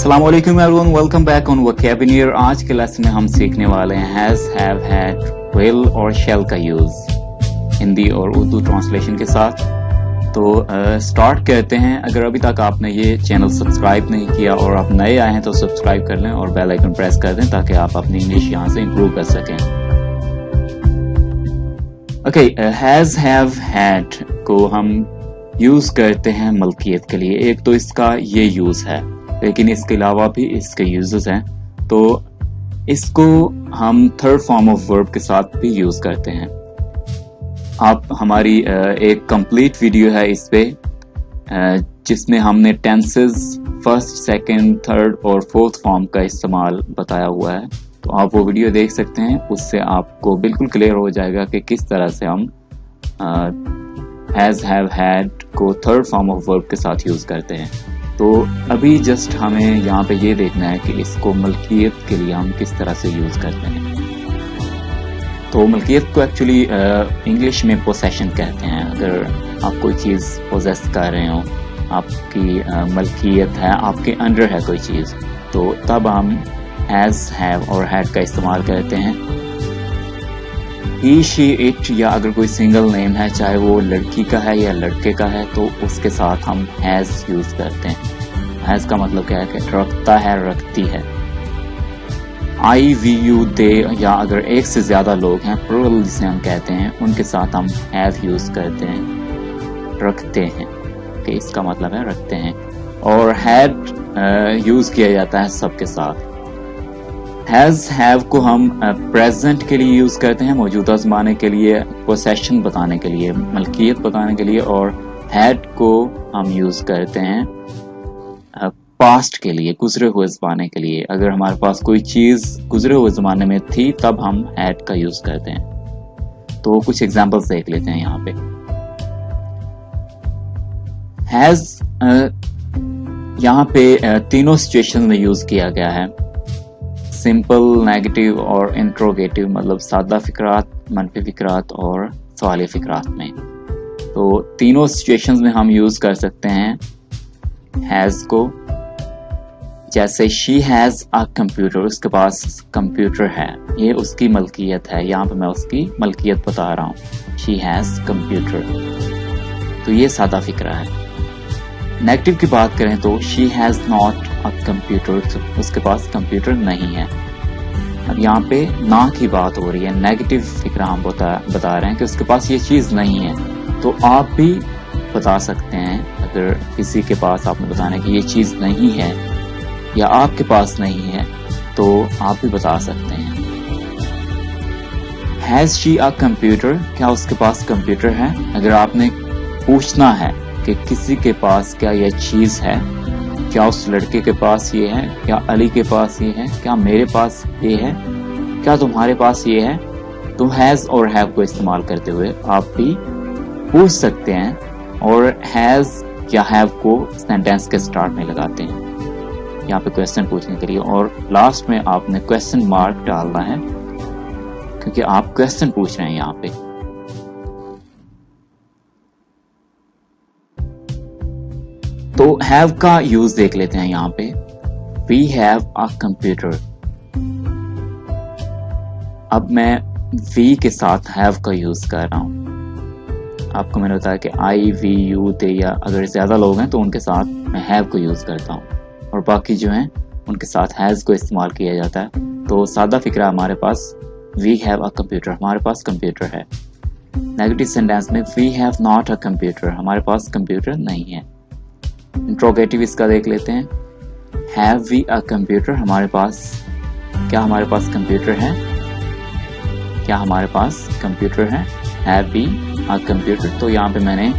अस्सलामुअलैकुम everyone, welcome back on vocabulary. आज के लेसन में हम सीखने वाले हैं हैज, हैव, हैड, विल और शैल का यूज हिंदी और उर्दू ट्रांसलेशन के साथ। तो स्टार्ट करते हैं। अगर अभी तक आपने ये चैनल सब्सक्राइब नहीं किया और आप नए आए हैं तो सब्सक्राइब कर लें और बेल आइकन प्रेस कर दें ताकि आप अपनी इंग्लिश यहाँ से इम्प्रूव कर सकें। ओके, हैज, हैव, हैड को हम यूज करते हैं मलकियत के लिए। एक तो इसका ये यूज है, लेकिन इसके अलावा भी इसके यूजेस हैं। तो इसको हम थर्ड फॉर्म ऑफ वर्ब के साथ भी यूज करते हैं। आप हमारी एक कंप्लीट वीडियो है इस पे जिसमें हमने टेंसेस फर्स्ट, सेकंड, थर्ड और फोर्थ फॉर्म का इस्तेमाल बताया हुआ है। तो आप वो वीडियो देख सकते हैं, उससे आपको बिल्कुल क्लियर हो जाएगा कि किस तरह से हम हैज, हैव, हैड को थर्ड फॉर्म ऑफ वर्ब के साथ यूज करते हैं। तो अभी जस्ट हमें यहाँ पे ये देखना है कि इसको मलकियत के लिए हम किस तरह से यूज करते हैं। तो मलकियत को एक्चुअली इंग्लिश में पोसेशन कहते हैं। अगर आप कोई चीज़ पोजेस कर रहे हो, आपकी मलकियत है, आपके अंडर है कोई चीज़, तो तब हम हैज, हैव और हैड का इस्तेमाल करते हैं। ही, शी, इट या अगर कोई सिंगल नेम है, चाहे वो लड़की का है या लड़के का है, तो उसके साथ हम हैज यूज करते हैं। हैज का मतलब क्या है कि रखता है, रखती है। आई, वी, यू, दे या अगर एक से ज्यादा लोग हैं, प्लूरल जिसे हम कहते हैं, उनके साथ हम हैज यूज करते हैं, रखते हैं। कि इसका मतलब है रखते हैं। और हैड यूज किया जाता है सबके साथ। हैज, हैव को हम प्रेजेंट के लिए यूज करते हैं, मौजूदा ज़माने के लिए, पोसेशन बताने के लिए, मलकियत बताने के लिए। और हैड को हम यूज करते हैं पास्ट के लिए, गुजरे हुए ज़माने के लिए। अगर हमारे पास कोई चीज गुजरे हुए ज़माने में थी तब हम हैड का यूज करते हैं। तो कुछ एग्जांपल्स देख लेते हैं यहाँ पे। हैज यहाँ पे तीनों सिचुएशन में यूज किया गया है। सिंपल, नेगेटिव और इंट्रोगेटिव, मतलब सादा फिक्रात, मनफी फिक्रात और सवाली फिक्रात में। तो तीनों सिचुएशंस में हम यूज कर सकते हैं हैज को। जैसे शी हैज अ कंप्यूटर, उसके पास कंप्यूटर है, ये उसकी मलकियत है। यहाँ पे मैं उसकी मलकियत बता रहा हूँ, शी हैज कंप्यूटर। तो ये सादा फिक्रा है। नेगेटिव की बात करें तो she has not a computer, उसके पास कंप्यूटर नहीं है। अब यहाँ पे ना की बात हो रही है, नेगेटिव फिक्रा हम बता रहे हैं कि उसके पास ये चीज नहीं है। तो आप भी बता सकते हैं, अगर किसी के पास आपने बताना कि ये चीज नहीं है या आपके पास नहीं है, तो आप भी बता सकते हैं। हैज शी अ कंप्यूटर, क्या उसके पास कंप्यूटर है? अगर आपने पूछना है कि किसी के पास क्या यह चीज है, क्या उस लड़के के पास ये है, क्या अली के पास ये है, क्या मेरे पास ये है, क्या तुम्हारे पास ये है, तो हैज और हैव को इस्तेमाल करते हुए आप भी पूछ सकते हैं। और हैज या हैव को सेंटेंस के स्टार्ट में लगाते हैं, यहाँ पे क्वेश्चन पूछने के लिए। और लास्ट में आपने क्वेश्चन मार्क डालना है क्योंकि आप क्वेश्चन पूछ रहे हैं यहाँ पे। तो हैव का यूज देख लेते हैं यहाँ पे। We have a computer. अब मैं वी के साथ हैव का यूज कर रहा हूँ। आपको मैंने बताया कि आई, वी, यू, दे या अगर ज्यादा लोग हैं तो उनके साथ मैं हैव को यूज करता हूँ, और बाकी जो हैं उनके साथ हैज को इस्तेमाल किया जाता है। तो सादा फिक्रा हमारे पास वी हैव अ कंप्यूटर, हमारे पास कंप्यूटर है। नेगेटिव सेंटेंस में we have not a computer, हमारे पास कंप्यूटर नहीं है। इंट्रोगेटिव इसका देख लेते हैं। हैव वी अ कंप्यूटर, हमारे पास, क्या हमारे पास कंप्यूटर है? क्या हमारे पास कंप्यूटर है? Have we a computer. तो यहाँ पे मैंने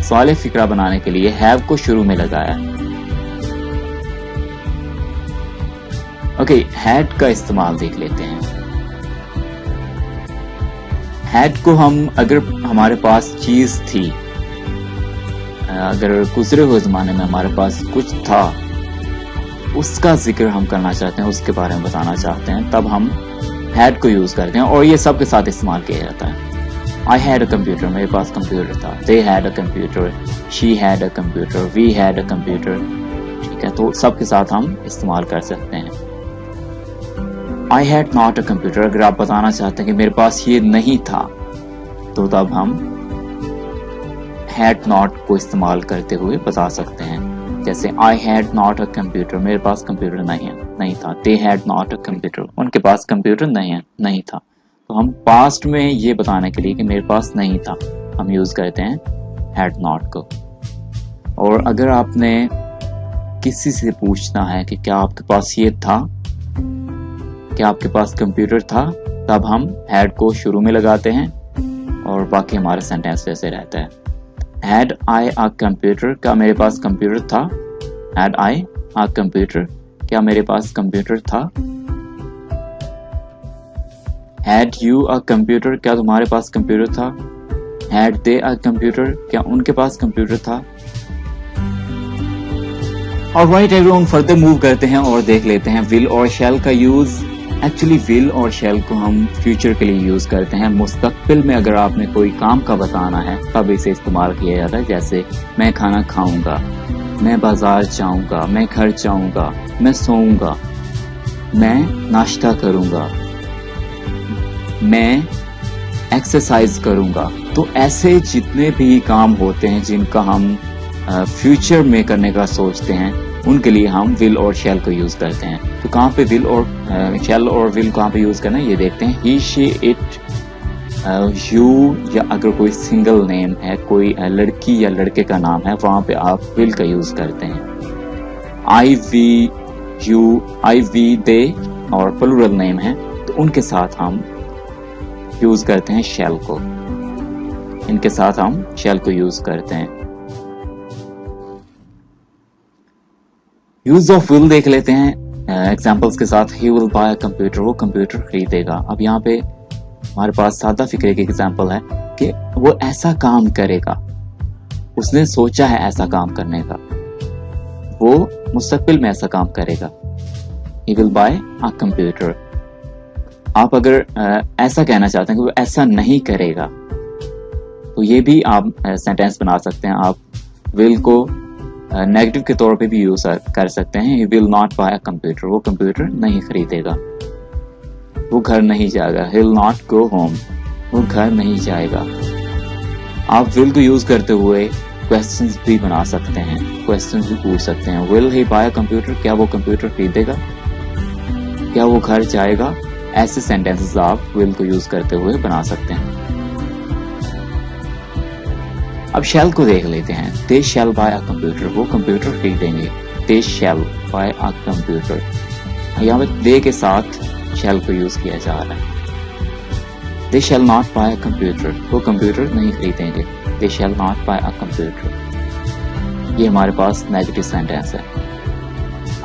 सवाल फिक्रा बनाने के लिए हैव को शुरू में लगाया। ओके, हैड का इस्तेमाल देख लेते हैं। हैड को हम, अगर हमारे पास चीज थी, अगर गुजरे हुए जमाने में हमारे पास कुछ था, उसका जिक्र हम करना चाहते हैं, उसके बारे में बताना चाहते हैं, तब हम हैड को यूज करते हैं। और ये सबके साथ इस्तेमाल किया जाता है। आई हैड अ कंप्यूटर, मेरे पास कंप्यूटर था। They had a computer, she had a computer, we had a computer. ठीक ठीक है, तो सबके साथ हम इस्तेमाल कर सकते हैं। I had not a computer, अगर आप बताना चाहते हैं कि मेरे पास ये नहीं था, तो तब हम हैड नॉट को इस्तेमाल करते हुए बता सकते हैं। जैसे I had not a computer, मेरे पास कंप्यूटर नहीं था। They had not a computer, उनके पास कंप्यूटर नहीं था। तो हम पास्ट में ये बताने के लिए कि मेरे पास नहीं था, हम यूज करते हैं हैड नॉट को। और अगर आपने किसी से पूछना है कि क्या आपके पास ये था, क्या आपके पास कंप्यूटर था, तब हम हैड को शुरू में लगाते हैं और बाकी हमारा सेंटेंस वैसे रहता है। हैड आई अ कंप्यूटर, क्या मेरे पास कंप्यूटर था। हैड आई अ कंप्यूटर, क्या मेरे पास कंप्यूटर था। हैड यू अ कंप्यूटर, क्या तुम्हारे पास कंप्यूटर था। हैड दे अ कंप्यूटर, क्या उनके पास कंप्यूटर था। ऑलराइट एवरीवन, फर्दर मूव करते हैं और देख लेते हैं विल और शैल का यूज। एक्चुअली विल और शैल को हम फ्यूचर के लिए यूज करते हैं। मुस्तकबिल में अगर आपने कोई काम का बताना है तब इसे इस्तेमाल किया जाता है। जैसे मैं खाना खाऊंगा, मैं बाजार जाऊंगा, मैं घर जाऊंगा, मैं सोऊंगा, मैं नाश्ता करूंगा, मैं एक्सरसाइज करूंगा। तो ऐसे जितने भी काम होते हैं जिनका हम फ्यूचर में करने का सोचते हैं, उनके लिए हम विल और शैल को यूज करते हैं। तो कहाँ पे विल और शैल और विल कहाँ पे यूज करना है ये देखते हैं। ही, शी, इट, यू, या अगर कोई सिंगल नेम है, कोई लड़की या लड़के का नाम है, वहां पे आप विल का यूज करते हैं। आई, वी, यू, आई, वी, दे और प्लूरल नेम है तो उनके साथ हम यूज करते हैं शैल को। इनके साथ हम शैल को यूज करते हैं। यूज ऑफ विल देख लेते हैं एग्जांपल्स के साथ। He will buy a computer, वो कंप्यूटर खरीदेगा। अब यहाँ पे हमारे पास सादा फिक्रे की एग्जांपल है कि वो ऐसा काम करेगा, उसने सोचा है ऐसा काम करने का, वो मुस्तकबिल में ऐसा काम करेगा। He will buy a computer. आप अगर ऐसा कहना चाहते हैं कि वो ऐसा नहीं करेगा, तो ये भी आप सेंटेंस बना सकते हैं। आप विल को नेगेटिव के तौर पे भी यूज कर सकते हैं। He will not buy a computer, वो कंप्यूटर नहीं खरीदेगा। वो घर नहीं जाएगा। He will not go home, वो घर नहीं जाएगा। आप विल को यूज करते हुए क्वेश्चंस भी बना सकते हैं, क्वेश्चंस भी पूछ सकते हैं। Will he buy a computer, क्या वो कंप्यूटर खरीदेगा, क्या वो घर जाएगा। ऐसे सेंटेंसेस आप विल को यूज करते हुए बना सकते हैं। अब शैल को देख लेते हैं। दे शैल बाय अ कंप्यूटर, वो कंप्यूटर खरीदेंगे। They shell bye a computer, यहाँ पे दे के साथ शैल को यूज किया जा रहा है। They shall not buy a computer, वो कंप्यूटर नहीं खरीदेंगे। They shall not buy a computer, ये हमारे पास नेगेटिव सेंटेंस है।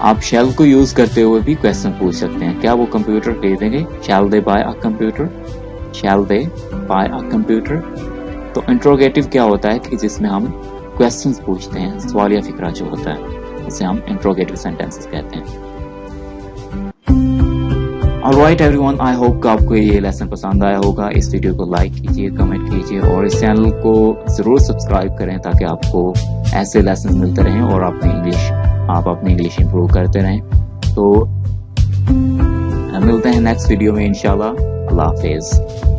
आप शैल को यूज करते हुए भी क्वेश्चन पूछ सकते हैं। क्या वो कंप्यूटर खरीदेंगे। Shall they buy a computer, shall they buy a computer. तो इंट्रोगेटिव क्या होता है कि जिसमें हम क्वेश्चंस पूछते हैं, सवालिया फिक्रा जो होता है, इसे हम इंट्रोगेटिव सेंटेंसेस कहते हैं। ऑलराइट एवरीवन, आई होप कि आपको ये लेसन पसंद आया होगा। इस वीडियो को लाइक कीजिए, कमेंट कीजिए और इस चैनल को जरूर सब्सक्राइब करें ताकि आपको ऐसे लेसन मिलते रहें और आप अपनी इंग्लिश इंप्रूव करते रहें। तो मिलते हैं नेक्स्ट वीडियो में इंशाल्लाह। अल्लाह हाफिज।